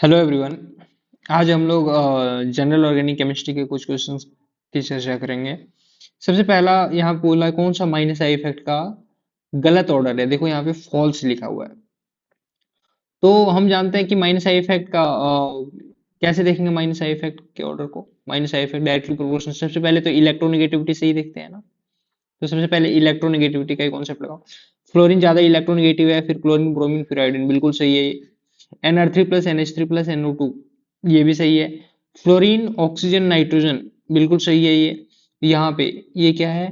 Hello everyone. आज हम लोग जनरल ऑर्गेनिक केमिस्ट्री के कुछ क्वेश्चंस की चर्चा करेंगे। सबसे पहला यहाँ बोला है कौन सा माइनस आई इफेक्ट का गलत ऑर्डर है। देखो यहाँ पे फॉल्स लिखा हुआ है। तो हम जानते हैं कि माइनस आई इफेक्ट का कैसे देखेंगे माइनस आई इफेक्ट के ऑर्डर को। Minus I effect directly proportional. सबसे पहले तो इलेक्ट्रोनेगेटिविटी से ही देखते हैं ना। तो सबसे पहले इलेक्ट्रोनेगेटिविटी का कॉन्सेप्ट लगाओ। फ्लोरीन ज्यादा इलेक्ट्रोनेगेटिव है, फिर क्लोरीन ब्रोमीन फिर आयोडीन, बिल्कुल सही है। Nr3 plus NH3 plus NO2, ये भी सही है। फ्लोरीन ऑक्सीजन नाइट्रोजन, बिल्कुल सही है ये। यहाँ पे ये क्या है,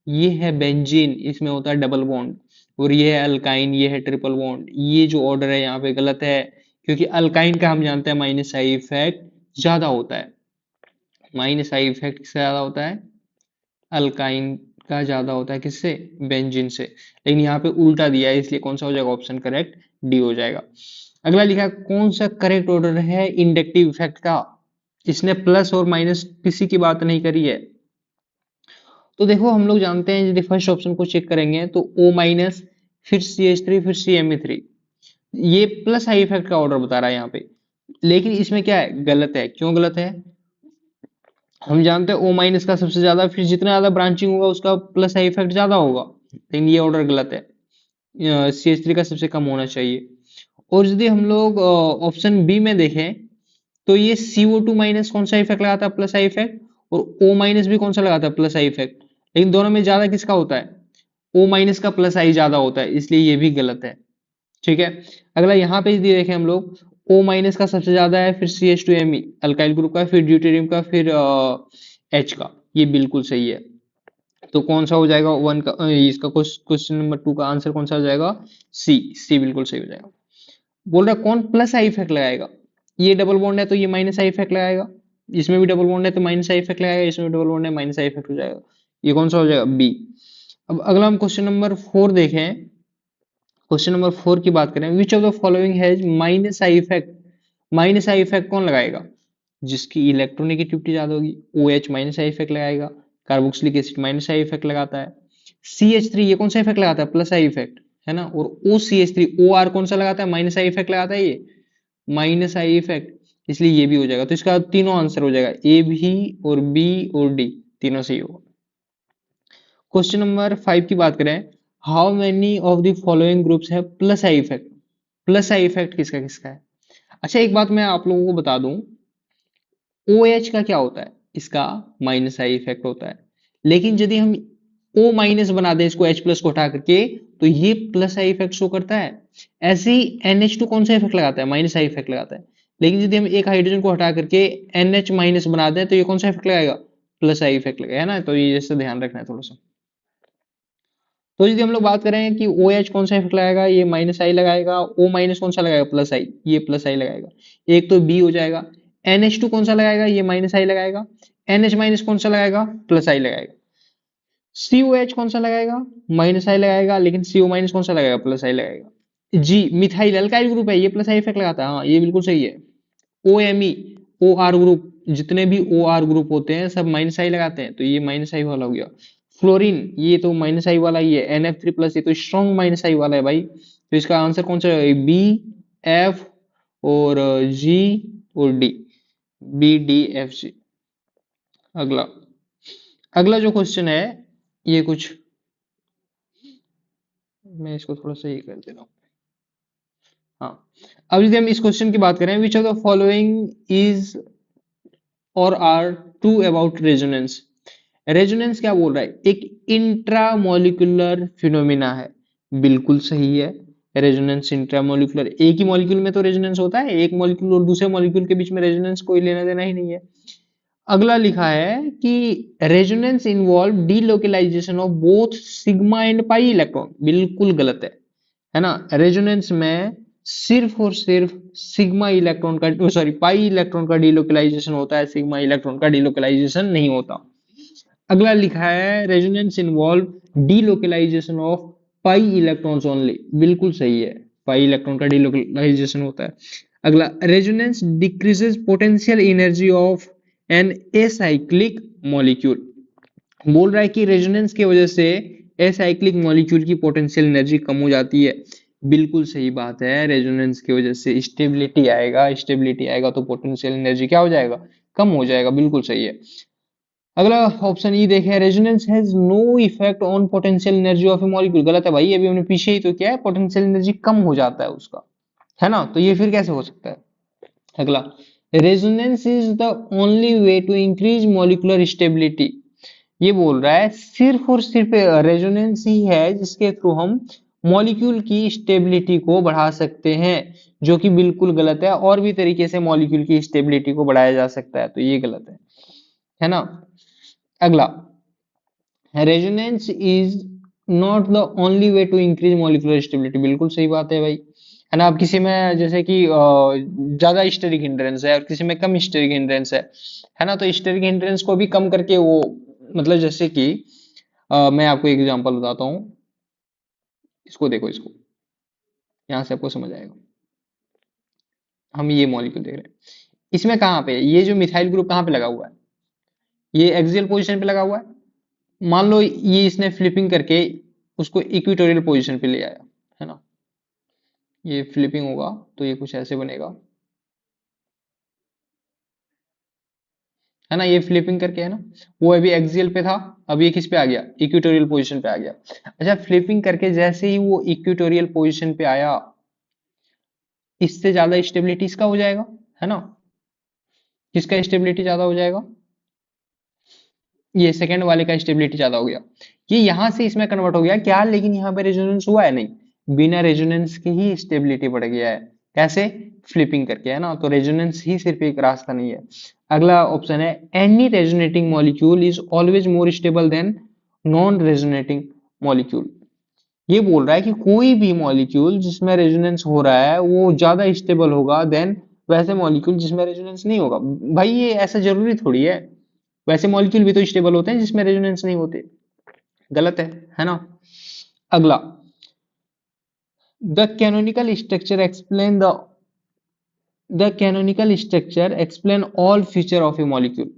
ये है बेंजीन, इसमें होता है डबल बॉन्ड। और ये है अल्काइन, ये है ट्रिपल बॉन्ड। ये जो ऑर्डर है यहाँ पे गलत है, क्योंकि अल्काइन का हम जानते हैं माइनस आई इफेक्ट ज्यादा होता है। माइनस आई इफेक्ट किससे ज्यादा होता है? अल्काइन का ज्यादा होता है। किससे? बेंजीन से। लेकिन यहाँ पे उल्टा दिया है, इसलिए कौन सा हो जाएगा? ऑप्शन करेक्ट डी हो जाएगा। अगला लिखा है कौन सा करेक्ट ऑर्डर है इंडक्टिव इफेक्ट का। इसने प्लस और माइनस किसी की बात नहीं करी है। तो देखो हम लोग जानते हैं, यदि फर्स्ट ऑप्शन को चेक करेंगे तो O माइनस, फिर CH3, फिर CMe3, ये प्लस आई इफेक्ट का ऑर्डर बता रहा है यहाँ पे। लेकिन इसमें क्या है, गलत है। क्यों गलत है? हम जानते हैं O माइनस का सबसे ज्यादा, फिर जितना ज्यादा ब्रांचिंग होगा उसका प्लस आई इफेक्ट ज्यादा होगा। लेकिन ये ऑर्डर गलत है। CH3 का सबसे कम होना चाहिए। और यदि हम लोग ऑप्शन बी में देखें तो ये CO2 माइनस कौन सा इफेक्ट लगाता है? Plus I effect. और O माइनस भी कौन सा लगाता है? Plus I effect. लेकिन दोनों में ज्यादा किसका होता है? O माइनस का प्लस आई ज्यादा होता है, इसलिए ये भी गलत है। ठीक है। अगला यहाँ पे यदि देखें हम लोग, O माइनस का सबसे ज्यादा है, फिर CH2Me अल्काइल ग्रुप का, फिर ड्यूटेरियम का, फिर H का, ये बिल्कुल सही है। तो कौन सा हो जाएगा वन का, इसका क्वेश्चन नंबर 2 का आंसर कौन सा हो जाएगा? सी। सी बिल्कुल सही हो जाएगा। बोल रहा है कौन प्लस आई इफेक्ट लगाएगा। ये डबल बॉन्ड है तो ये माइनस आई इफेक्ट लगाएगा। इसमें भी डबल बॉन्ड है तो माइनस आई इफेक्ट लगाएगा। इसमें भी डबल बॉन्ड है, माइनस आई इफेक्ट हो जाएगा। ये कौन सा हो जाएगा? बी। अब अगला हम क्वेश्चन नंबर 4 देखें। क्वेश्चन नंबर 4 की बात करें, which of the following has minus I effect. Minus I effect कौन लगाएगा? जिसकी इलेक्ट्रोनेगेटिविटी ज्यादा होगी। OH माइनस आई इफेक्ट लगाएगा। Carboxylic acid minus I effect लगाता है। CH3 ये कौन सा इफेक्ट लगाता है? प्लस आई इफेक्ट, है ना। और OCH3 OR कौन सा लगाता है? माइनस आई इफेक्ट लगाता है, ये माइनस आई इफेक्ट, इसलिए ये भी हो जाएगा। तो इसका तीनों आंसर हो जाएगा, ए भी और बी और डी, तीनों सही होगा। क्वेश्चन नंबर 5 की बात करें, how many of the following groups है plus I effect. Plus I effect किसका किसका है? अच्छा एक बात मैं आप लोगों को बता दूं, OH का क्या होता है? इसका माइनस आई इफेक्ट होता है। लेकिन यदि हम O माइनस बना दें इसको H प्लस को हटा करके, तो ये प्लस आई इफेक्ट शो करता है। ऐसे ही NH2 कौन सा इफेक्ट लगाता है? माइनस आई इफेक्ट लगाता है। लेकिन यदि हम एक हाइड्रोजन को हटा करके NH माइनस बना दें तो ये कौन सा इफेक्ट लगाएगा? प्लस आई इफेक्ट लगाएगा, है ना। तो ये जैसे ध्यान रखना है थोड़ा सा। तो यदि हम लोग बात करें कि OH कौन सा इफेक्ट लगाएगा, ये माइनस आई लगाएगा। O माइनस कौन सा लगाएगा? प्लस आई, ये प्लस आई लगाएगा। एक तो बी हो जाएगा। NH2 कौन सा लगाएगा? ये माइनस आई लगाएगा। NH माइनस कौन सा लगाएगा? प्लस आई लगाएगा। COH कौन सा लगाएगा? माइनस आई लगाएगा। लेकिन CO माइनस कौन सा लगाएगा? प्लस आई लगाएगा। जी मिथाइल अल्काइल ग्रुप है, ये प्लस आई इफेक्ट लगाता है, हाँ ये बिल्कुल सही है। OMe OR ग्रुप, जितने भी OR ग्रुप होते हैं सब माइनस आई लगाते हैं, तो ये माइनस आई वाला हो गया। फ्लोरीन ये तो माइनस आई वाला ही है। NF3 प्लस ये तो स्ट्रॉन्ग माइनस आई वाला है भाई। तो इसका आंसर कौन सा है? बी, एफ और जी और डी। BDFG। अगला, अगला जो क्वेश्चन है, ये कुछ मैं इसको थोड़ा सा ये कर दे रहा हूँ। हाँ, अब यदि हम इस क्वेश्चन की बात करें, which of the following is और are true about resonance. Resonance क्या बोल रहा है? एक इंट्रामोलिकुलर फिनोमिना है, बिल्कुल सही है। रेजोनेंस इंट्रामोलिकुलर, एक ही मॉलिक्यूल में तो रेजोनेंस होता है, एक मॉलिक्यूल और दूसरे मॉलिक्यूल के बीच में रेजोनेंस कोई लेना देना ही नहीं है। अगला लिखा है कि resonance involve delocalisation of both sigma and pi electron, बिल्कुल गलत है ना। रेजोनेंस में सिर्फ और सिर्फ सिग्मा इलेक्ट्रॉन का, सॉरी पाई इलेक्ट्रॉन का डीलोकलाइजेशन होता है, सिग्मा इलेक्ट्रॉन का डीलोकलाइजेशन नहीं होता। अगला लिखा है resonance involve delocalisation of pi electrons only, बिल्कुल सही है, पाई इलेक्ट्रॉन का डीलोकलाइजेशन होता है। अगला, resonance decreases potential energy of an acyclic molecule. बोल रहा है कि रेजोनेंस की वजह से एसाइक्लिक मॉलिक्यूल की पोटेंशियल एनर्जी कम हो जाती है। बिल्कुल सही बात है, रेजोनेंस की वजह से स्टेबिलिटी आएगा, स्टेबिलिटी आएगा तो पोटेंशियल एनर्जी क्या हो जाएगा, कम हो जाएगा, बिल्कुल सही है। अगला ऑप्शन ई देखें, resonance has no effect on potential energy of a molecule. गलत है भाई, अभी हमने पीछे ही तो किया है, पोटेंशियल एनर्जी कम हो जाता है उसका, है ना, तो ये फिर कैसे हो सकता है। अगला, resonance is the only way to increase molecular stability. ये बोल रहा है सिर्फ और सिर्फ रेजोनेंस ही है जिसके थ्रू हम मॉलिक्यूल की स्टेबिलिटी को बढ़ा सकते हैं, जो कि बिल्कुल गलत है। और भी तरीके से मॉलिक्यूल की स्टेबिलिटी को बढ़ाया जा सकता है, तो ये गलत है ना। अगला, resonance is not the only way to increase molecular stability. बिल्कुल सही बात है भाई, है ना। अब किसी में जैसे कि ज्यादा स्टेरिक हिंड्रेंस है और किसी में कम स्टेरिक हिंड्रेंस है ना, तो स्टेरिक हिंड्रेंस को भी कम करके वो, मतलब जैसे कि मैं आपको एक एग्जांपल बताता हूँ। इसको देखो, इसको यहाँ से आपको समझ आएगा। हम ये मॉलिक्यूल देख रहे हैं, इसमें कहाँ पे ये जो मिथाइल ग्रुप कहाँ पे लगा हुआ है, ये एक्सियल पोजीशन पे लगा हुआ है। मान लो ये इसने फ्लिपिंग करके उसको इक्वेटोरियल पोजीशन पे ले आया, है ना। ये फ्लिपिंग होगा तो ये कुछ ऐसे बनेगा, है ना। ये फ्लिपिंग करके, है ना, वो अभी एक्सियल पे था, अब ये किस पे आ गया, इक्वेटोरियल पोजीशन पे आ गया। अच्छा, फ्लिपिंग करके जैसे ही वो इक्वेटोरियल पोजीशन पे आया, इससे ज्यादा स्टेबिलिटी इसका हो जाएगा, है ना। किसका स्टेबिलिटी ज्यादा हो जाएगा, ये सेकंड वाले का स्टेबिलिटी ज्यादा हो गया। ये यहां से इसमें कन्वर्ट हो गया क्या, लेकिन यहाँ पे रेजोनेंस हुआ है नहीं, बिना रेजोनेंस के ही स्टेबिलिटी बढ़ गया है। कैसे, फ्लिपिंग करके, है ना। तो रेजोनेंस ही सिर्फ एक रास्ता नहीं है। अगला ऑप्शन है, any resonating molecule is always more stable then non resonating molecule. ये बोल रहा है कि कोई भी मॉलिक्यूल जिसमें रेजोनेंस हो रहा है वो ज्यादा स्टेबल होगा देन वैसे मॉलिक्यूल जिसमें रेजोनेंस नहीं होगा। भाई ये ऐसा जरूरी थोड़ी है, वैसे मॉलिक्यूल भी तो स्टेबल होते हैं जिसमें रेजोनेंस नहीं होते। गलत है ना। अगला, the canonical structure explain the canonical structure explain all feature of a molecule.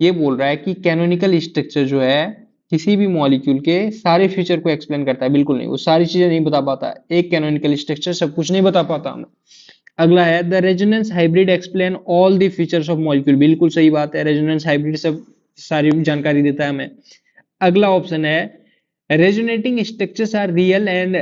ये बोल रहा है कि कैनोनिकल स्ट्रक्चर जो है किसी भी मॉलिक्यूल के सारे फीचर को एक्सप्लेन करता है, बिल्कुल नहीं, वो सारी चीजें नहीं बता पाता। एक कैनोनिकल स्ट्रक्चर सब कुछ नहीं बता पाता हमें। अगला है, the resonance hybrid explain all the features of molecule. बिल्कुल सही बात है, रेजोनेंस हाइब्रिड सब सारी जानकारी देता है हमें। अगला ऑप्शन है, resonating structures are real and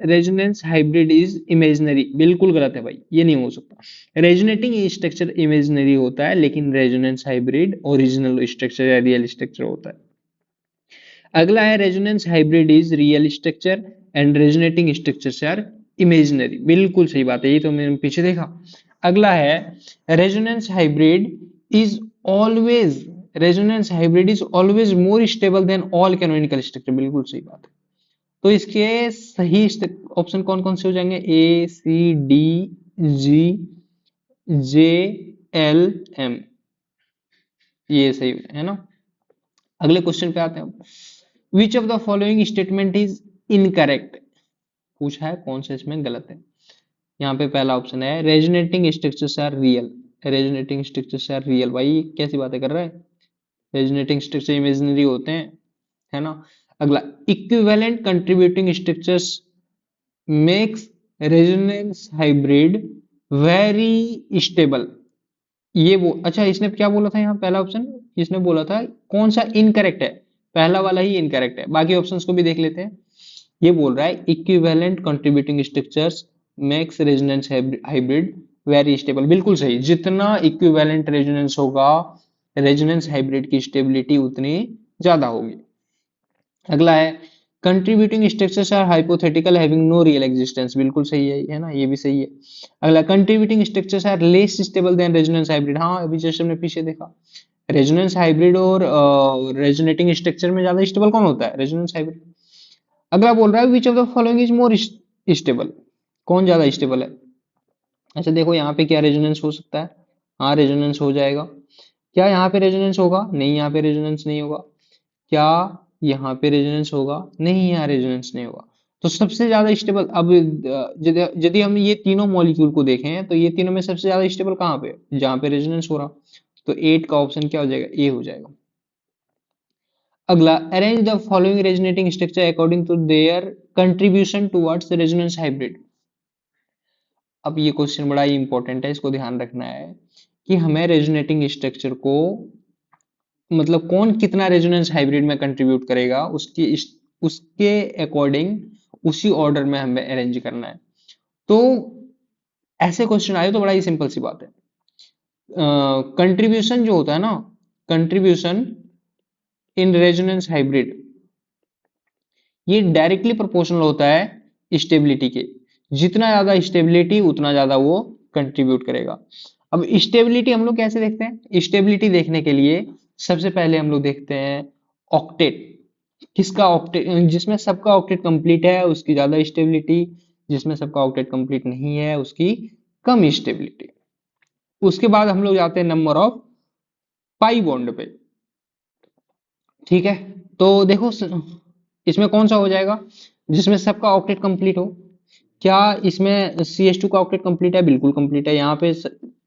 resonance hybrid is imaginary. बिल्कुल गलत है भाई, ये नहीं हो सकता। रेजोनेटिंग स्ट्रक्चर इमेजिनरी होता है, लेकिन रेजोनेंस हाइब्रिड ओरिजिनल स्ट्रक्चर या रियल स्ट्रक्चर होता है। अगला है, resonance hybrid is real structure and resonating structures are imaginary. बिल्कुल सही बात है, ये तो मैंने पीछे देखा। अगला है, resonance hybrid is always resonance hybrid is always more stable then all canonical structure. बिल्कुल सही बात है। तो इसके सही ऑप्शन कौन कौन से हो जाएंगे, A C D G J L M, ये सही है ना। अगले क्वेश्चन पे आते हैं। Which of the following statement is incorrect, पूछा है कौन सा इसमें गलत है। यहाँ पे पहला ऑप्शन है, resonating structures are real. Resonating structures are real, भाई कैसी बातें कर रहा है, रेजोनेटिंग स्ट्रक्चर इमेजिनरी होते हैं, है ना। अगला, equivalent contributing structures makes resonance hybrid very stable. ये वो, अच्छा इसने क्या बोला था यहाँ, पहला ऑप्शन इसने बोला था कौन सा इनकरेक्ट है, पहला वाला ही इनकरेक्ट है। बाकी ऑप्शंस को भी देख लेते हैं। ये बोल रहा है equivalent contributing structures makes resonance hybrid very stable. बिल्कुल सही, जितना इक्विवेलेंट रेजोनेंस होगा रेजोनेंस हाइब्रिड की स्टेबिलिटी उतनी ज्यादा होगी। अगला है, contributing structures are hypothetical having no real existence. बिल्कुल सही है ना, ये भी सही है। अगला, contributing structures are less stable than resonance hybrid. हाँ, अभी जैसे हमने पीछे देखा, रेजोनेंस हाइब्रिड और रेजोनेटिंग स्ट्रक्चर में ज्यादा स्टेबल कौन होता है, रेजोनेंस हाइब्रिड। अगला बोल रहा है, विच of the following is more stable, कौन ज्यादा स्टेबल है। अच्छा देखो, यहाँ पे क्या रेजोनेंस हो सकता है, हाँ रेजोनेंस हो जाएगा। क्या यहाँ पे रेजोनेंस होगा, नहीं यहाँ पे रेजोनेंस नहीं होगा। क्या यहाँ पे रेजोनेंस होगा, नहीं यहाँ रेजोनेंस नहीं होगा। तो सबसे ज्यादा स्टेबल, अब यदि हम ये तीनों मॉलिक्यूल को देखें तो ये तीनों में सबसे ज्यादा स्टेबल कहाँ पे, जहाँ पे रेजोनेंस हो रहा। तो 8 का ऑप्शन क्या हो जाएगा, ए हो जाएगा। अगला, arrange the following resonating structure according to their contribution towards resonance hybrid. अब ये क्वेश्चन बड़ा ही इंपॉर्टेंट है, इसको ध्यान रखना है कि हमें रेजोनेटिंग स्ट्रक्चर को मतलब कौन कितना रेजोनेंस हाइब्रिड में कंट्रीब्यूट करेगा उसके अकॉर्डिंग उसी ऑर्डर में हमें अरेंज करना है। तो ऐसे क्वेश्चन आए तो बड़ा ही सिंपल सी बात है, कंट्रीब्यूशन जो होता है ना, कंट्रीब्यूशन इन रेजोनेंस हाइब्रिड, ये डायरेक्टली प्रोपोर्शनल होता है स्टेबिलिटी के। जितना ज्यादा स्टेबिलिटी उतना ज्यादा वो कंट्रीब्यूट करेगा। अब स्टेबिलिटी हम लोग कैसे देखते हैं? स्टेबिलिटी देखने के लिए सबसे पहले हम लोग देखते हैं ऑक्टेट। किसका ऑक्टेट? जिसमें सबका ऑक्टेट कंप्लीट है उसकी ज्यादा स्टेबिलिटी, जिसमें सबका ऑक्टेट कंप्लीट नहीं है उसकी कम स्टेबिलिटी। उसके बाद हम लोग जाते हैं नंबर ऑफ पाई बॉन्ड पे। ठीक है, तो देखो इसमें कौन सा हो जाएगा? जिसमें सबका ऑक्टेट कंप्लीट हो। क्या इसमें CH2 का ऑक्टेट कंप्लीट है? बिल्कुल कंप्लीट है। यहाँ पे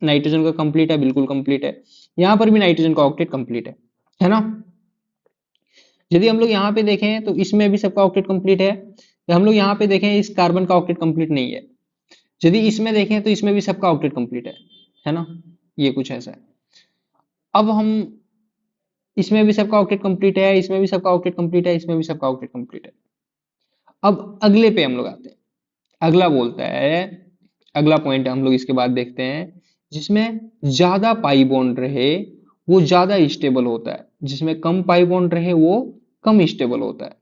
नाइट्रोजन का कंप्लीट है, बिल्कुल कंप्लीट है। यहाँ पर भी नाइट्रोजन का ऑक्टेट कंप्लीट है ना? यदि हम लोग यहाँ पे देखें तो इसमें भी सबका ऑक्टेट कंप्लीट है। हम लोग यहाँ पे देखें इस कार्बन का ऑक्टेट कंप्लीट नहीं है। यदि इसमें देखें तो इसमें भी सबका ऑक्टेट कंप्लीट है ना? ये कुछ ऐसा है। अब हम इसमें भी सबका ऑक्टेट कंप्लीट है, इसमें भी सबका ऑक्टेट कंप्लीट है, इसमें भी सबका ऑक्टेट कंप्लीट है। अब अगले पे हम लोग आते हैं। अगला बोलता है, अगला पॉइंट हम लोग इसके बाद देखते हैं, जिसमें ज्यादा पाई बॉन्ड रहे वो ज्यादा स्टेबल होता है, जिसमें कम पाई बॉन्ड रहे वो कम स्टेबल होता है।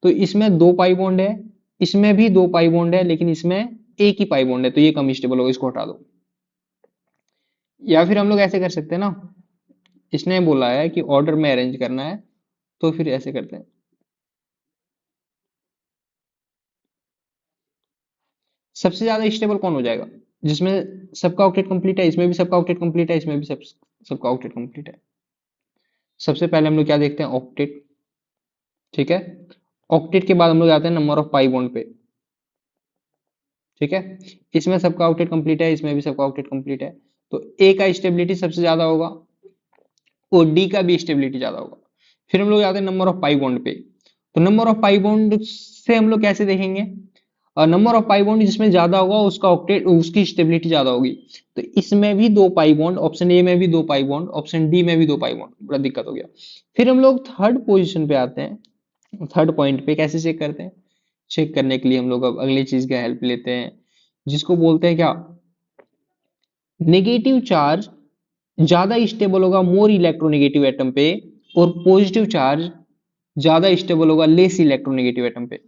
तो इसमें दो पाई बॉन्ड है, इसमें भी दो पाई बॉन्ड है, लेकिन इसमें एक ही पाई बॉन्ड है, तो ये कम स्टेबल होगा, इसको हटा दो। या फिर हम लोग ऐसे कर सकते हैं ना, इसने बोला है कि ऑर्डर में अरेंज करना है, तो फिर ऐसे करते हैं। सबसे ज्यादा स्टेबल कौन हो जाएगा? जिसमें सबका ऑक्टेट कंप्लीट है, इसमें भी सबका ऑक्टेट कंप्लीट है, इसमें भी सबका ऑक्टेट कंप्लीट है। सबसे पहले हम लोग क्या देखते हैं? ऑक्टेट। ठीक है, ऑक्टेट के बाद हम लोग आते हैं नंबर ऑफ पाई बॉन्ड पे। ठीक है, इसमें सबका ऑक्टेट कंप्लीट है, इसमें भी सबका ऑक्टेट कंप्लीट है, तो ए का स्टेबिलिटी सबसे ज्यादा होगा और डी का भी स्टेबिलिटी ज्यादा होगा। फिर हम लोग आते हैं नंबर ऑफ पाई बॉन्ड पे। तो नंबर ऑफ पाई बॉन्ड से हम लोग कैसे देखेंगे? और नंबर ऑफ पाई बॉन्ड जिसमें ज्यादा होगा उसका ऑक्टेट उसकी स्टेबिलिटी ज्यादा होगी। तो इसमें भी दो पाई बॉन्ड, ऑप्शन ए में भी दो पाई बॉन्ड, ऑप्शन डी में भी दो पाई बॉन्ड, बड़ा दिक्कत हो गया। फिर हम लोग थर्ड पोजीशन पे आते हैं। थर्ड पॉइंट पे कैसे चेक करते हैं? चेक करने के लिए हम लोग अब अगली चीज का हेल्प लेते हैं, जिसको बोलते हैं क्या? नेगेटिव चार्ज ज्यादा स्टेबल होगा मोर इलेक्ट्रोनेगेटिव एटम पे, और पॉजिटिव चार्ज ज्यादा स्टेबल होगा लेस इलेक्ट्रोनेगेटिव एटम पे।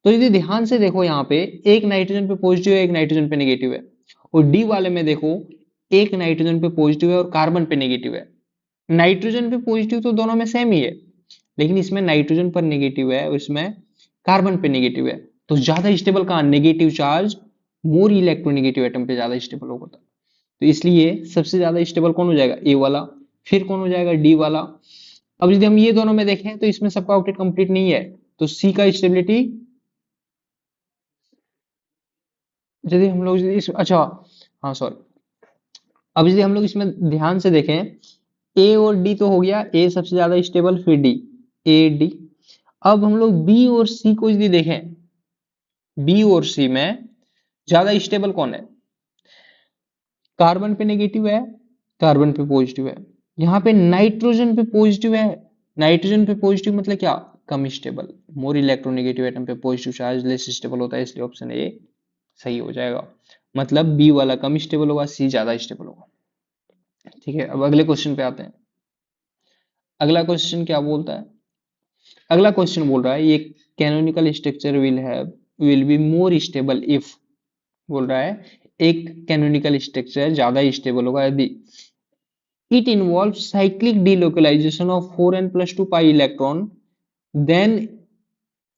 तो यदि ध्यान से देखो यहाँ पे एक नाइट्रोजन पे पॉजिटिव है, एक नाइट्रोजन पे नेगेटिव है, और डी वाले में देखो एक नाइट्रोजन पे पॉजिटिव है और कार्बन पे नेगेटिव है। नाइट्रोजन पे पॉजिटिव तो दोनों में सेम ही है, लेकिन इसमें नाइट्रोजन पर नेगेटिव है और इसमें कार्बन पे नेगेटिव है। तो ज्यादा स्टेबल कहाँ? Negative charge more electronegative atom पे ज्यादा स्टेबल होगा। तो इसलिए सबसे ज्यादा स्टेबल कौन हो जाएगा? ए वाला। फिर कौन हो जाएगा? डी वाला। अब यदि हम ये दोनों में देखें तो इसमें सबका ऑक्टेट कंप्लीट नहीं है, तो सी का स्टेबिलिटी, यदि हम लोग इस अच्छा, हाँ सॉरी, अब यदि हम लोग इसमें ध्यान से देखें, ए और डी तो हो गया, ए सबसे ज्यादा स्टेबल, फिर डी, ए डी। अब हम लोग बी और सी को यदि देखें, बी और सी में ज्यादा स्टेबल कौन है? कार्बन पे नेगेटिव है, कार्बन पे पॉजिटिव है। यहाँ पे नाइट्रोजन पे पॉजिटिव है, नाइट्रोजन पे पॉजिटिव मतलब क्या? कम स्टेबल। मोर इलेक्ट्रोनेगेटिव एटम पे पॉजिटिव चार्ज लेस स्टेबल होता है, इसलिए ऑप्शन ए सही हो जाएगा। मतलब बी वाला कम स्टेबल होगा, सी ज्यादा स्टेबल होगा। ठीक है, अब अगले क्वेश्चन पे आते हैं। अगला क्वेश्चन क्या बोलता है? अगला क्वेश्चन बोल रहा है ये canonical structure will be more stable if, बोल रहा है एक कैनोनिकल स्ट्रक्चर ज्यादा स्टेबल होगा यदि it involves cyclic delocalization of 4n plus 2 pi electron then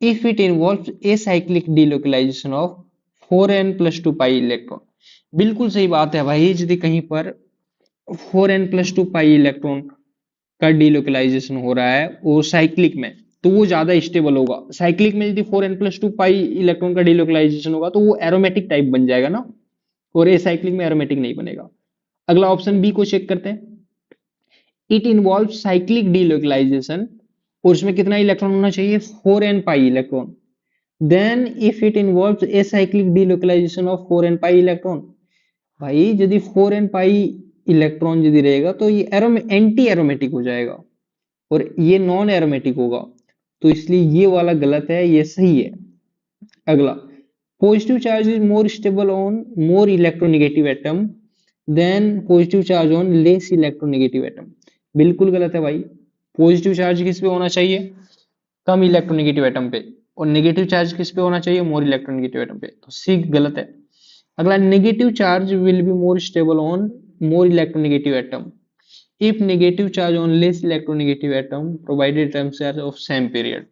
if it involves acyclic delocalization of 4n plus 2 pi electron। बिल्कुल सही बात है भाई, यदि कहीं पर 4n plus 2 pi इलेक्ट्रॉन का डिलोकलाइजेशन हो रहा है और साइक्लिक में, तो वो ज्यादा स्टेबल होगा। साइक्लिक में यदि 4n plus 2 pi इलेक्ट्रॉन का डिलोकलाइजेशन होगा तो वो एरोमेटिक टाइप बन जाएगा ना, और एसाइक्लिक में एरोमेटिक नहीं बनेगा। अगला ऑप्शन बी को चेक करते हैं। It involves cyclic delocalization और इसमें कितना इलेक्ट्रॉन होना चाहिए, 4n pi electron. Then if it involves acyclic delocalisation of 4n pi electron, भाई यदि 4n पाई इलेक्ट्रॉन यदि रहेगा तो ये एंटी एरोमेटिक हो जाएगा और ये नॉन एरोमेटिक होगा, तो इसलिए ये वाला गलत है, ये सही है। अगला, positive charge is more stable on more electronegative atom than positive charge on less electronegative atom. बिल्कुल गलत है भाई। पॉजिटिव चार्ज किस पे होना चाहिए, कम इलेक्ट्रोनेगेटिव एटम पे, और नेगेटिव चार्ज किस पे होना चाहिए, मोर इलेक्ट्रोनेगेटिव एटम पे, तो सी गलत है। अगला, negative charge will be more stable on more electronegative atom if negative charge on less electronegative atom provided atoms are of same period।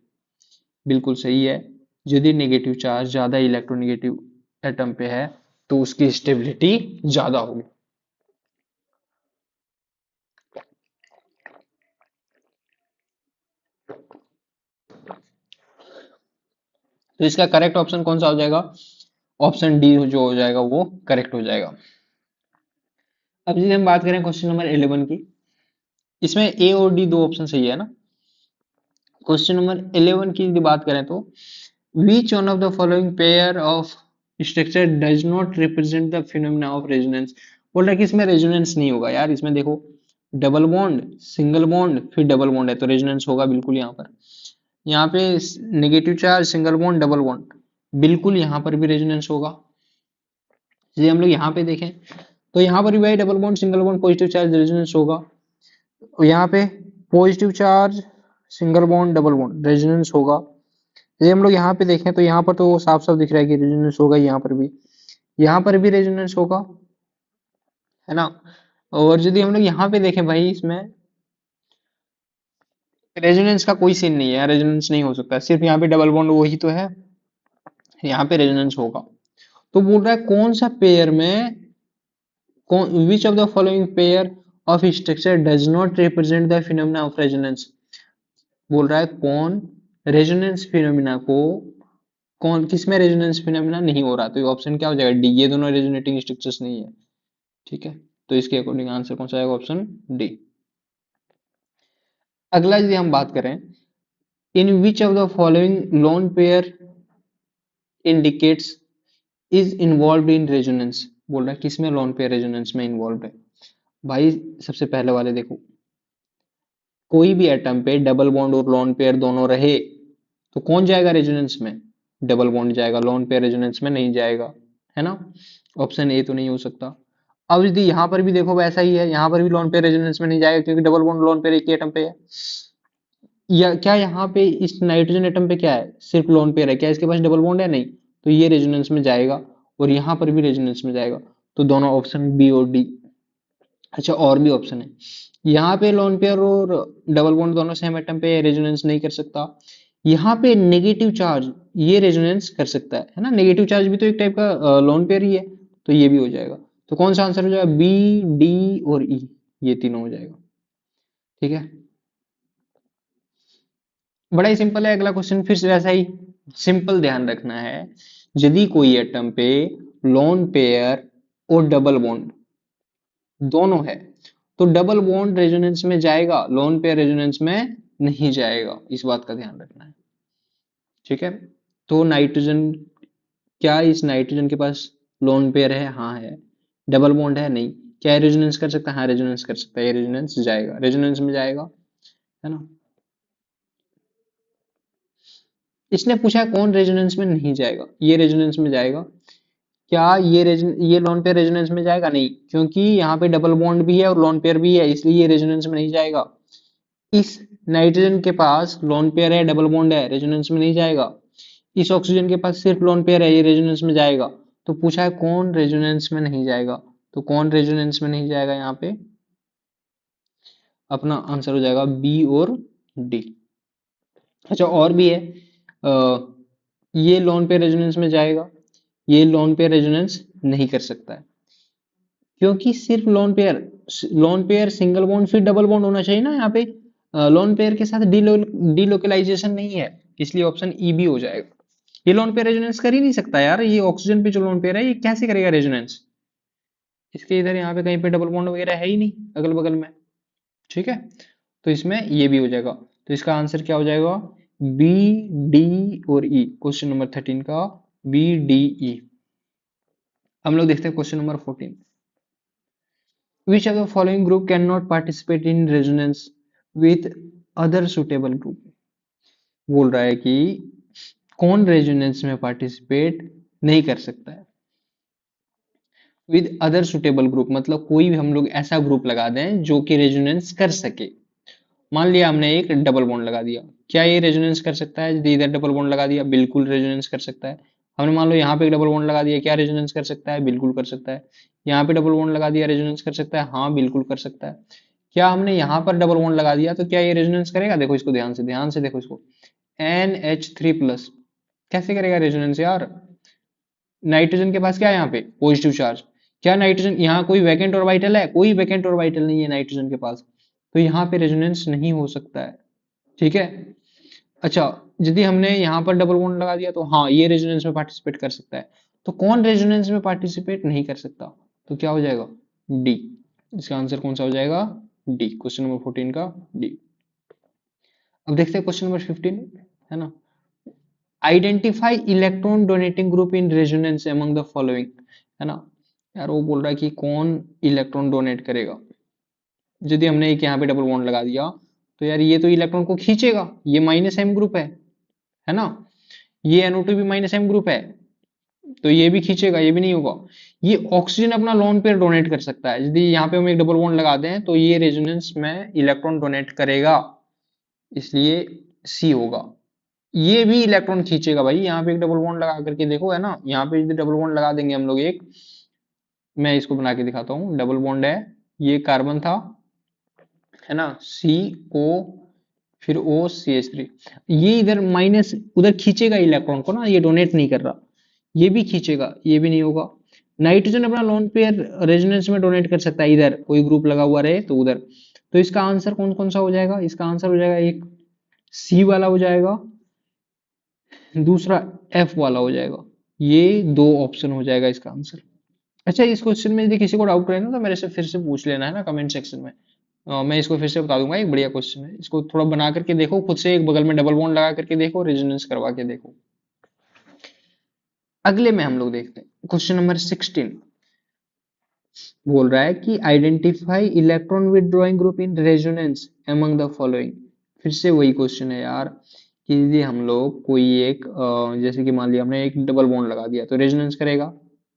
बिल्कुल सही है, यदि नेगेटिव चार्ज ज्यादा इलेक्ट्रोनेगेटिव एटम पे है तो उसकी स्टेबिलिटी ज्यादा होगी। तो इसका करेक्ट ऑप्शन कौन सा हो जाएगा, ऑप्शन डी जो हो जाएगा वो करेक्ट हो जाएगा। अब यदि हम बात करें क्वेश्चन नंबर 11 की, इसमें ए और डी दो ऑप्शन सही है ना। क्वेश्चन नंबर 11 की यदि बात करें तो which one of the following pair of structure does not represent the phenomena of resonance। बोल रहा है कि इसमें रेजोनेंस नहीं होगा यार। इसमें देखो, डबल बॉन्ड, सिंगल बॉन्ड, फिर डबल बॉन्ड है तो रेजोनेंस होगा बिल्कुल। यहाँ पे negative charge, single bond, double bond, बिल्कुल यहाँ पर भी रेजोनेंस होगा। यदि हम लोग यहाँ पे देखें तो यहाँ पर भी भाई double bond, single bond, positive charge, resonance होगा। और यहाँ पे positive charge, single bond, double bond, resonance होगा। यदि हम लोग यहाँ पे देखें तो यहाँ पर तो साफ साफ दिख रहा है कि रेजोनेंस होगा। यहाँ पर भी रेजोनेंस होगा, है ना। और यदि हम लोग यहाँ पे देखें भाई, इसमें रेजोनेंस का कोई सीन नहीं है, रेजोनेंस नहीं हो सकता, सिर्फ यहाँ पे डबल बॉन्ड वही तो है, यहाँ पे रेजोनेंस होगा। तो बोल रहा है कौन सा पेयर में, कौन विच of the following pair of structure does not represent the phenomena of resonance. बोल रहा है कौन रेजोनेंस फिनोमेना को, कौन किस में रेजोनेंस फिनोमेना नहीं हो रहा, तो ये ऑप्शन क्या हो जाएगा, डी। ये दोनों रेजोनेटिंग स्ट्रक्चर्स नहीं है, ठीक है। तो इसके अकॉर्डिंग आंसर कौन सा आएगा, ऑप्शन डी। अगला यदि हम बात करें, in which of the following lone pair indicates is involve in resonance. बोल रहा है किसमें लोन पेयर रेजोनेंस में इन्वॉल्व है। भाई सबसे पहले वाले देखो, कोई भी एटम पे डबल बॉन्ड और लोन पेयर दोनों रहे तो कौन जाएगा रेजोनेंस में, डबल बॉन्ड जाएगा, लोन पेयर रेजोनेंस में नहीं जाएगा, है ना। ऑप्शन ए तो नहीं हो सकता। अब यदि यहाँ पर भी देखो वैसा ही है, यहाँ पर भी लोन पेयर रेजोनेंस में नहीं जाएगा क्योंकि डबल बॉन्ड लोन पेयर एक ही एटम पे है। या क्या यहाँ पे इस नाइट्रोजन एटम पे क्या है, सिर्फ लोन पेयर है, क्या इसके पास डबल बॉन्ड है, नहीं, तो ये रेजोनेंस में जाएगा और यहाँ पर भी रेजोनेंस में जाएगा। तो दोनों ऑप्शन बी और डी। अच्छा, और भी ऑप्शन है, यहाँ पे लोन पेयर और डबल बॉन्ड दोनों सेम एटम पे रेजोनेंस नहीं कर सकता। यहाँ पे नेगेटिव चार्ज ये रेजोनेंस कर सकता है ना, नेगेटिव चार्ज भी तो एक टाइप का लोन पेयर ही है, तो ये भी हो जाएगा। तो कौन सा आंसर हो जाएगा, बी, डी और ई, ये तीनों हो जाएगा, ठीक है। बड़ा ही सिंपल है। अगला क्वेश्चन फिर से वैसा ही सिंपल, ध्यान रखना है, यदि कोई एटम पे लोन पेयर और डबल बॉन्ड दोनों है तो डबल बॉन्ड रेजोनेंस में जाएगा, लोन पेयर रेजोनेंस में नहीं जाएगा, इस बात का ध्यान रखना है, ठीक है। तो नाइट्रोजन, क्या इस नाइट्रोजन के पास लोन पेयर है, हाँ है। डबल बॉन्ड है, नहीं। क्या रेजोनेंस कर सकता है, हाँ रेजोनेंस कर सकता है, ये रेजोनेंस जाएगा, रेजोनेंस में जाएगा, है ना। इसने पूछा कौन रेजोनेंस में नहीं जाएगा, ये रेजोनेंस में जाएगा। क्या ये लोन पेयर रेजोनेंस में जाएगा, नहीं, क्योंकि यहाँ पे डबल बॉन्ड भी है और लोन पेयर भी है, इसलिए ये रेजोनेंस में नहीं जाएगा। इस नाइट्रोजन के पास लोन पेयर है, डबल बॉन्ड है, रेजोनेंस में नहीं जाएगा। इस ऑक्सीजन के पास सिर्फ लोन पेयर है, ये रेजोनेंस में जाएगा। तो पूछा है कौन रेजोनेंस में नहीं जाएगा, तो कौन रेजोनेंस में नहीं जाएगा, यहाँ पे अपना आंसर हो जाएगा बी और डी। अच्छा, और भी है, ये लोन पेयर रेजोनेंस में जाएगा, ये लोन पेयर रेजोनेंस नहीं कर सकता है, क्योंकि सिर्फ लोन पेयर सिंगल बॉन्ड फिर डबल बॉन्ड होना चाहिए ना। यहाँ पे लोन पेयर के साथ डीलोकलाइजेशन नहीं है, इसलिए ऑप्शन ई भी हो जाएगा। ये लोन पेयर रेजोनेंस कर ही नहीं सकता यार, ये ऑक्सीजन पे जो लोन पेयर है ये कैसे करेगा रेजोनेंस, इसके इधर यहाँ पे कहीं पे डबल बॉन्ड वगैरह है ही नहीं अगल बगल में, ठीक है। तो इसमें ये भी हो जाएगा। तो इसका आंसर क्या हो जाएगा? बी, डी और ई। क्वेश्चन नंबर 13 का बी, डी, ई। हम लोग देखते हैं question number 14। Which of the following group cannot participate in resonance with other suitable group? बोल रहा है कि कौन रेजोनेंस में पार्टिसिपेट नहीं कर सकता है विद अदर सुटेबल ग्रुप, मतलब कोई भी हम लोग ऐसा ग्रुप लगा दें जो कि रेजोनेंस कर सके। मान लिया हमने एक डबल बॉन्ड लगा दिया, क्या ये रेजोनेंस कर सकता है? यदि इधर डबल बॉन्ड लगा दिया, बिल्कुल रेजोनेंस कर सकता है। हमने मान लो यहाँ पे एक डबल बॉन्ड लगा दिया, क्या रेजोनेंस कर सकता है? बिल्कुल कर सकता है। यहाँ पे डबल बॉन्ड लगा दिया, रेजोनेंस कर सकता है? हाँ, बिल्कुल कर सकता है। क्या हमने यहाँ पर डबल बॉन्ड लगा दिया तो क्या ये रेजोनेंस करेगा? देखो इसको ध्यान से देखो इसको, NH3+, कैसे करेगा रेजोनेंस यार? नाइट्रोजन के पास क्या है यहाँ पे? Positive charge. क्या नाइट्रोजन, यहाँ कोई वैकेंट ऑर्बिटल है? कोई वैकेंट ऑर्बिटल नहीं है नाइट्रोजन के पास, तो यहाँ पे रेजोनेंस नहीं हो सकता है। ठीक है। अच्छा, यदि हमने यहाँ पर डबल बॉन्ड लगा दिया तो हाँ, ये रेजोनेंस में पार्टिसिपेट कर सकता है। तो कौन रेजोनेंस में पार्टिसिपेट नहीं कर सकता? तो क्या हो जाएगा? डी। इसका आंसर कौन सा हो जाएगा? डी। क्वेश्चन नंबर 14 का डी। अब देखते हैं क्वेश्चन नंबर 15, है ना। Identify electron donating group in resonance among the following, है ना। यार वो बोल रहा है कि कौन इलेक्ट्रॉन डोनेट करेगा। यदि हमने एक यहाँ पे डबल बॉन्ड लगा दिया तो यार ये तो इलेक्ट्रॉन को खींचेगा, ये -m ग्रुप है ना। ये NO2 भी -m ग्रुप है, तो ये भी खींचेगा, ये भी नहीं होगा। ये ऑक्सीजन अपना लोन पेयर डोनेट कर सकता है, यदि यहाँ पे हम एक डबल बॉन्ड लगा दें तो ये रेजोनेंस में इलेक्ट्रॉन डोनेट करेगा, इसलिए सी होगा। ये भी इलेक्ट्रॉन खींचेगा भाई, यहाँ पे एक डबल बॉन्ड लगा करके देखो, है ना। यहाँ पे यदि डबल बॉन्ड लगा देंगे हम लोग एक, मैं इसको बना के दिखाता हूँ। डबल बॉन्ड है, ये कार्बन था, है ना, CO, फिर OCH3। ये इधर माइनस उधर खींचेगा इलेक्ट्रॉन को ना, ये डोनेट नहीं कर रहा। ये भी खींचेगा, ये भी नहीं होगा। नाइट्रोजन अपना लोन पेयर रेजोनेंस में डोनेट कर सकता है, इधर कोई ग्रुप लगा हुआ रहे तो उधर। तो इसका आंसर कौन कौन सा हो जाएगा? इसका आंसर हो जाएगा एक सी वाला हो जाएगा, दूसरा F वाला हो जाएगा। ये दो ऑप्शन हो जाएगा इसका आंसर। अच्छा, इस क्वेश्चन में यदि किसी को डाउट रहे ना तो मेरे से फिर से पूछ लेना, है ना, कमेंट सेक्शन में। मैं इसको फिर से बता दूंगा, एक बढ़िया क्वेश्चन है, इसको थोड़ा बना करके देखो खुद से, एक बगल में डबल बॉन्ड लगा करके देखो, रेजोनेंस करवा के देखो। अगले में हम लोग देखते हैं क्वेश्चन नंबर 16। बोल रहा है कि identify electron withdrawing group in resonance among the following. फिर से वही क्वेश्चन है यार, कि यदि हम लोग कोई एक जैसे कि मान लिया हमने एक डबल बॉन्ड लगा दिया तो रेजोनेंस करेगा,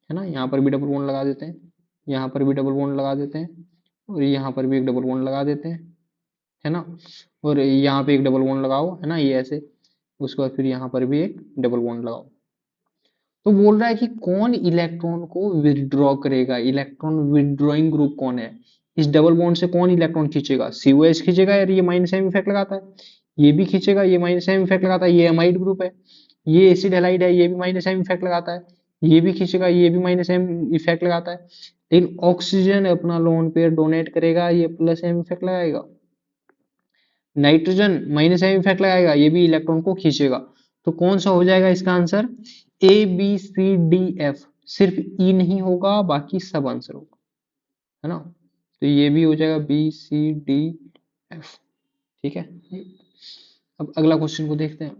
है ना। यहाँ पर भी डबल बॉन्ड लगा देते हैं, यहाँ पर भी डबल बॉन्ड लगा देते हैं, और यहाँ पर भी एक डबल बॉन्ड लगा देते हैं, है ना। और यहाँ पे एक डबल बॉन्ड लगाओ, है ना, ये ऐसे। उसके बाद फिर यहाँ पर भी एक डबल बॉन्ड लगाओ। तो बोल रहा है कि कौन इलेक्ट्रॉन को विथड्रॉ करेगा, इलेक्ट्रॉन विथड्रॉइंग ग्रुप कौन है। इस डबल बॉन्ड से कौन इलेक्ट्रॉन खींचेगा? COH खींचेगा यार, ये -m इफेक्ट लगाता है। ये भी खींचेगा, ये -m इफेक्ट लगाता है, ये एमाइड ग्रुप है। ये एसिड हैलाइड है, ये भी -m इफेक्ट लगाता है। ये भी खींचेगा, ये भी -m इफेक्ट लगाता है। लेकिन ऑक्सीजन अपना लोन पेयर डोनेट करेगा, ये +m इफेक्ट लगाएगा। नाइट्रोजन -m इफेक्ट लगाएगा, ये भी इलेक्ट्रॉन को खींचेगा। तो कौन सा हो जाएगा इसका आंसर? ABCDF। सिर्फ ई नहीं होगा, बाकी सब आंसर होगा, है ना। तो ये भी हो जाएगा BCDF। ठीक है। अब अगला क्वेश्चन को देखते हैं।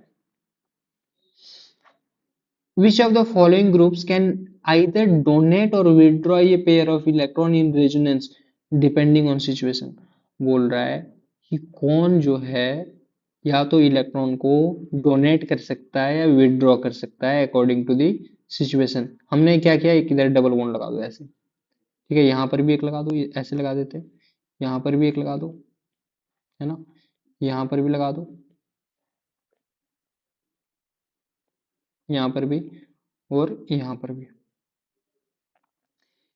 Which of the following groups can either donate or withdraw a pair of electron in resonance depending on situation? बोल रहा है कि कौन जो है या तो इलेक्ट्रॉन को डोनेट कर सकता है या विदड्रॉ कर सकता है अकॉर्डिंग टू दी सिचुएशन। हमने क्या किया, एक इधर डबल बॉन्ड लगा दो ऐसे, ठीक है, यहाँ पर भी एक लगा दो, ऐसे लगा देते हैं, यहाँ पर भी एक लगा दो, है ना, यहाँ पर भी लगा दो, यहाँ पर भी, और यहाँ पर भी।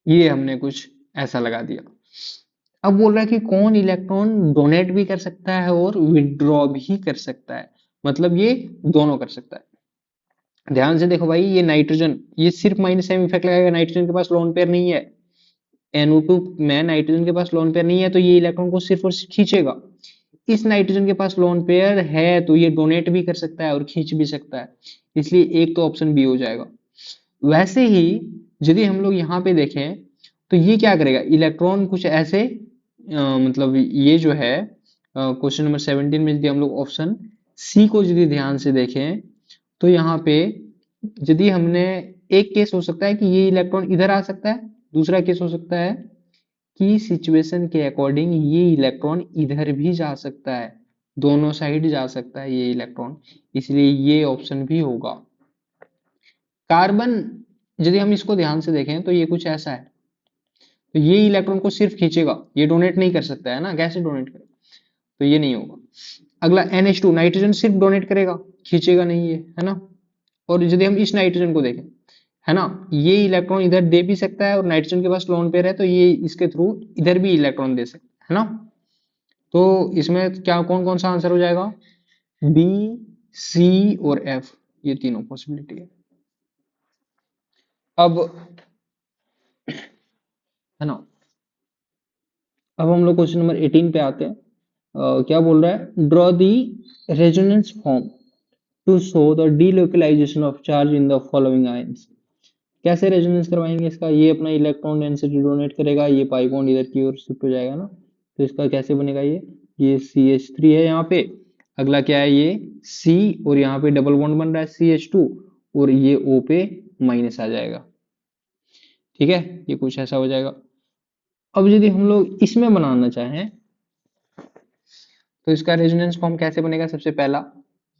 ये हमने कुछ ऐसा लगा दिया। अब बोल रहा है कि कौन इलेक्ट्रॉन डोनेट भी कर सकता है और विदड्रॉ भी कर सकता है, मतलब ये दोनों कर सकता है। ध्यान से देखो भाई, ये नाइट्रोजन, ये सिर्फ -m इफेक्ट लगाएगा, नाइट्रोजन के पास लोन पेयर नहीं है। NO2 में नाइट्रोजन के पास लोन पेयर नहीं है, तो ये इलेक्ट्रॉन को सिर्फ और सिर्फ खींचेगा। इस नाइट्रोजन के पास लोन पेयर है, तो ये डोनेट भी कर सकता है और खींच भी सकता है, इसलिए एक तो ऑप्शन बी हो जाएगा। वैसे ही यदि हम लोग यहाँ पे देखें तो ये क्या करेगा, इलेक्ट्रॉन कुछ ऐसे मतलब ये जो है क्वेश्चन नंबर 17 में यदि हम लोग ऑप्शन सी को यदि ध्यान से देखें तो यहाँ पे यदि हमने एक केस हो सकता है कि ये इलेक्ट्रॉन इधर आ सकता है, दूसरा केस हो सकता है कि सिचुएशन के अकॉर्डिंग ये इलेक्ट्रॉन इधर भी जा सकता है, दोनों साइड जा सकता है ये इलेक्ट्रॉन, इसलिए ये ऑप्शन भी होगा। कार्बन यदि हम इसको ध्यान से देखें तो ये कुछ ऐसा है, तो ये इलेक्ट्रॉन को सिर्फ खींचेगा, ये डोनेट नहीं कर सकता है ना, कैसे डोनेट करेगा, तो ये नहीं होगा। अगला NH2 नाइट्रोजन सिर्फ डोनेट करेगा, खींचेगा नहीं है ना। और यदि हम इस नाइट्रोजन को देखें, है ना, ये इलेक्ट्रॉन इधर दे भी सकता है और नाइट्रोजन के पास लोन पेयर है तो ये इसके थ्रू इधर भी इलेक्ट्रॉन दे सकता है ना। तो इसमें क्या कौन कौन सा आंसर हो जाएगा, बी, सी और एफ, ये तीनों पॉसिबिलिटी है। अब है ना, अब हम लोग क्वेश्चन नंबर 18 पे आते हैं। क्या बोल रहा है, draw the resonance form to show the delocalisation of charge in the following ions. कैसे रेजोनेंस करवाएंगे इसका, ये अपना इलेक्ट्रॉन डेंसिटी डोनेट करेगा, ये पाई बॉन्ड इधर की ओर शिफ्ट हो जाएगा ना, तो इसका कैसे बनेगा, ये CH3 है यहाँ पे, अगला क्या है ये C, और यहाँ पे डबल बॉन्ड बन रहा है CH2, और ये O पे माइनस आ जाएगा, ठीक है, ये कुछ ऐसा हो जाएगा। अब यदि हम लोग इसमें बनाना चाहें तो इसका रेजोनेंस फॉर्म कैसे बनेगा, सबसे पहला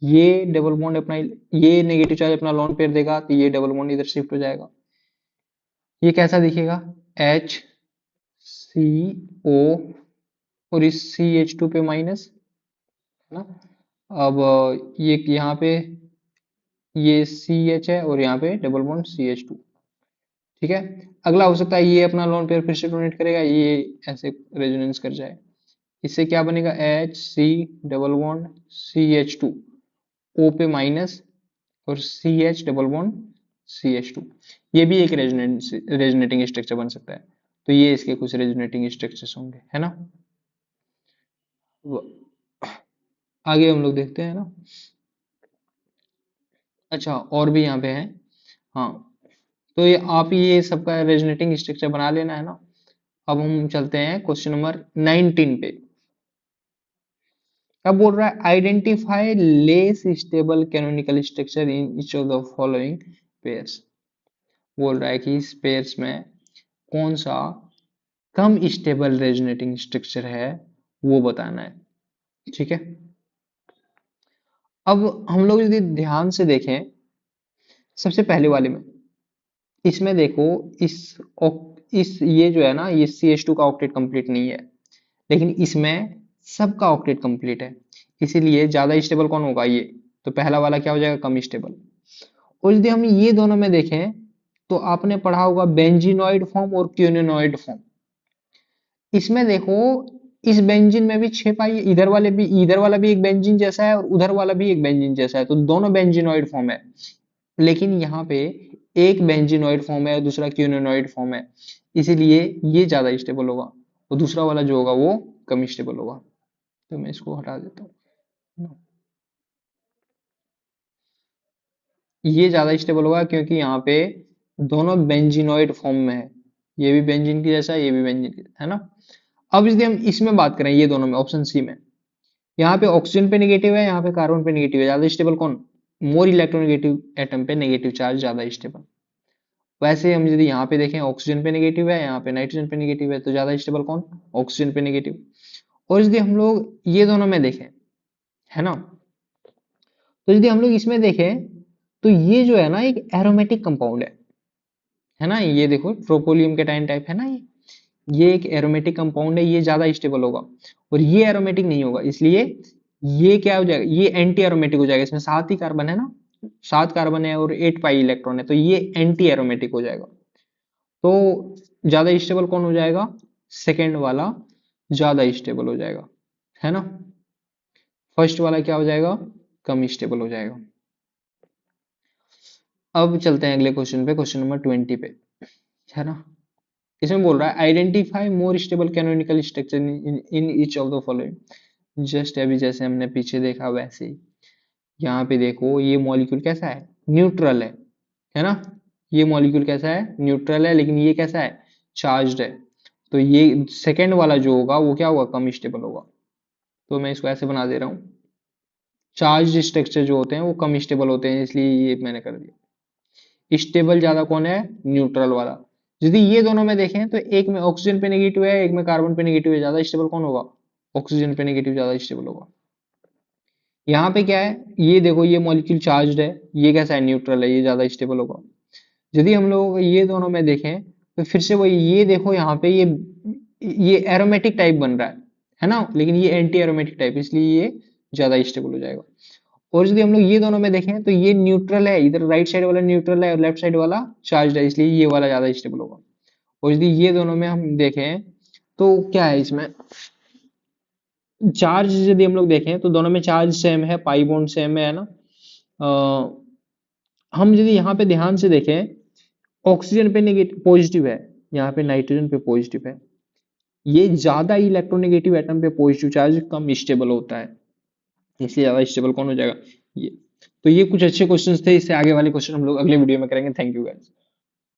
ये डबल बॉन्ड अपना, ये नेगेटिव चार्ज अपना लोन पेयर देगा तो ये डबल बॉन्ड इधर शिफ्ट हो जाएगा, ये कैसा दिखेगा, HCO, और इस CH2 पे माइनस, है ना। अब ये यहाँ पे ये CH है और यहाँ पे डबल बॉन्ड CH2, ठीक है। अगला हो सकता है ये अपना लोन पेयर फिर से डोनेट करेगा, ये ऐसे रेजोनेंस कर जाए, इससे क्या बनेगा, HC double bond CH2, O पे माइनस और CH डबल बॉन्ड CH2, ये भी एक रेजोनेटिंग स्ट्रक्चर बन सकता है। तो ये इसके कुछ रेजोनेटिंग स्ट्रक्चर्स होंगे, है ना। आगे हम लोग देखते हैं ना। अच्छा और भी यहाँ पे है, हाँ, तो ये आप ये सबका रेजोनेटिंग स्ट्रक्चर बना लेना है ना। अब हम चलते हैं क्वेश्चन नंबर 19 पे। अब बोल रहा है identify less stable canonical structure in each of the following pairs. बोल रहा है कि इस पेयर्स में कौन सा कम स्टेबल रेजोनेटिंग स्ट्रक्चर है वो बताना है, ठीक है। अब हम लोग यदि ध्यान से देखें सबसे पहले वाले में, इसमें देखो इस ये जो है ना, ये CH2 का ऑक्टेट कंप्लीट नहीं है, लेकिन इसमें सबका ऑक्टेट कंप्लीट है, इसीलिए ज्यादा स्टेबल कौन होगा, ये तो पहला वाला क्या हो जाएगा, कम स्टेबल। और यदि हम ये दोनों में देखें तो आपने पढ़ा होगा बेंजीनॉइड फॉर्म और क्यूनोनॉइड फॉर्म। इसमें देखो इस बेंजीन में भी 6 पाई, इधर वाला भी एक बेंजीन जैसा है और उधर वाला भी एक बेंजीन जैसा है, तो दोनों बेंजीनॉइड फॉर्म है। लेकिन यहाँ पे एक बेंजीनॉइड फॉर्म है दूसरा क्यूनोनॉइड फॉर्म है, इसीलिए ये ज्यादा स्टेबल होगा और दूसरा वाला जो होगा वो कम स्टेबल होगा। तो मैं इसको हटा देता हूँ, ये ज्यादा स्टेबल होगा क्योंकि यहाँ पे दोनों बेंजीनॉइड फॉर्म में है, ये भी बेंजीन की जैसा है ये भी बेंजीन की, है ना। अब यदि हम इसमें बात करें, ये दोनों में ऑप्शन सी में, यहाँ पे ऑक्सीजन पे नेगेटिव है, यहाँ पे कार्बन पे नेगेटिव है, ज्यादा स्टेबल कौन, मोर इलेक्ट्रोनेगेटिव एटम पे नेगेटिव चार्ज ज्यादा स्टेबल। वैसे हम यदि यहाँ पे देखें ऑक्सीजन पे नेगेटिव है, यहाँ पे नाइट्रोजन पे नेगेटिव है, तो ज्यादा स्टेबल कौन, ऑक्सीजन पे नेगेटिव। और यदि हम लोग ये दोनों में देखें, है ना, तो यदि हम लोग इसमें देखें तो ये जो है ना एक एरोमेटिक कंपाउंड है ना, ये देखो ट्रोपोलियम के टाइन टाइप है ना, ये एक एरोमेटिक कंपाउंड है, ये ज्यादा स्टेबल होगा और ये एरोमेटिक नहीं होगा, इसलिए ये क्या हो जाएगा, ये एंटी एरोमेटिक हो जाएगा, इसमें 7 ही कार्बन है ना, 7 कार्बन है और 8 पाई इलेक्ट्रॉन है, तो ये एंटी एरोमेटिक हो जाएगा। तो ज्यादा स्टेबल कौन हो जाएगा, सेकेंड वाला ज्यादा स्टेबल हो जाएगा, है ना। फर्स्ट वाला क्या हो जाएगा, कम स्टेबल हो जाएगा। अब चलते हैं अगले क्वेश्चन पे, क्वेश्चन नंबर 20 पे, है ना। इसमें बोल रहा है identify more stable canonical structure in each of the following. Just अभी जैसे हमने पीछे देखा वैसे ही यहाँ पे देखो, ये मॉलिक्यूल कैसा है, न्यूट्रल है ना, ये मॉलिक्यूल कैसा है, न्यूट्रल है, लेकिन ये कैसा है, चार्ज्ड है, तो ये सेकेंड वाला जो होगा वो क्या होगा, कम स्टेबल होगा। तो मैं इसको ऐसे बना दे रहा हूँ। चार्ज स्ट्रक्चर जो होते हैं वो कम स्टेबल होते हैं, इसलिए ये मैंने कर दिया। स्टेबल ज्यादा कौन है? न्यूट्रल वाला। यदि ये दोनों में देखें तो एक में ऑक्सीजन पे नेगेटिव है, एक में कार्बन पे नेगेटिव है, ज्यादा स्टेबल कौन होगा? ऑक्सीजन पे नेगेटिव ज्यादा स्टेबल होगा। यहाँ पे क्या है, ये देखो ये मॉलिक्यूल चार्ज्ड है, ये कैसा है? न्यूट्रल है, ये ज्यादा स्टेबल होगा। यदि हम लोग ये दोनों में देखें तो फिर से वही, ये देखो यहाँ पे ये एरोमेटिक टाइप बन रहा है ना, लेकिन ये एंटी एरोमेटिक टाइप, इसलिए ये ज्यादा स्टेबल हो जाएगा। और यदि हम लोग ये दोनों में देखें तो ये न्यूट्रल है, इधर राइट साइड वाला न्यूट्रल है और लेफ्ट साइड वाला चार्ज है, इसलिए ये वाला ज्यादा स्टेबल होगा। और यदि ये दोनों में हम देखें तो क्या है इसमें, चार्ज यदि हम लोग देखें तो दोनों में चार्ज सेम है, पाई बॉन्ड सेम है ना। हम यदि यहाँ पे ध्यान से देखें, ऑक्सीजन पे नेगेटिव पॉजिटिव है, यहाँ पे नाइट्रोजन पे पॉजिटिव है, ये ज्यादा इलेक्ट्रोनेगेटिव एटम पे पॉजिटिव चार्ज कम स्टेबल होता है, इसलिए ज्यादा स्टेबल कौन हो जाएगा? ये। तो ये कुछ अच्छे क्वेश्चंस थे, इससे आगे वाले क्वेश्चन हम लोग अगले वीडियो में करेंगे। Thank you guys.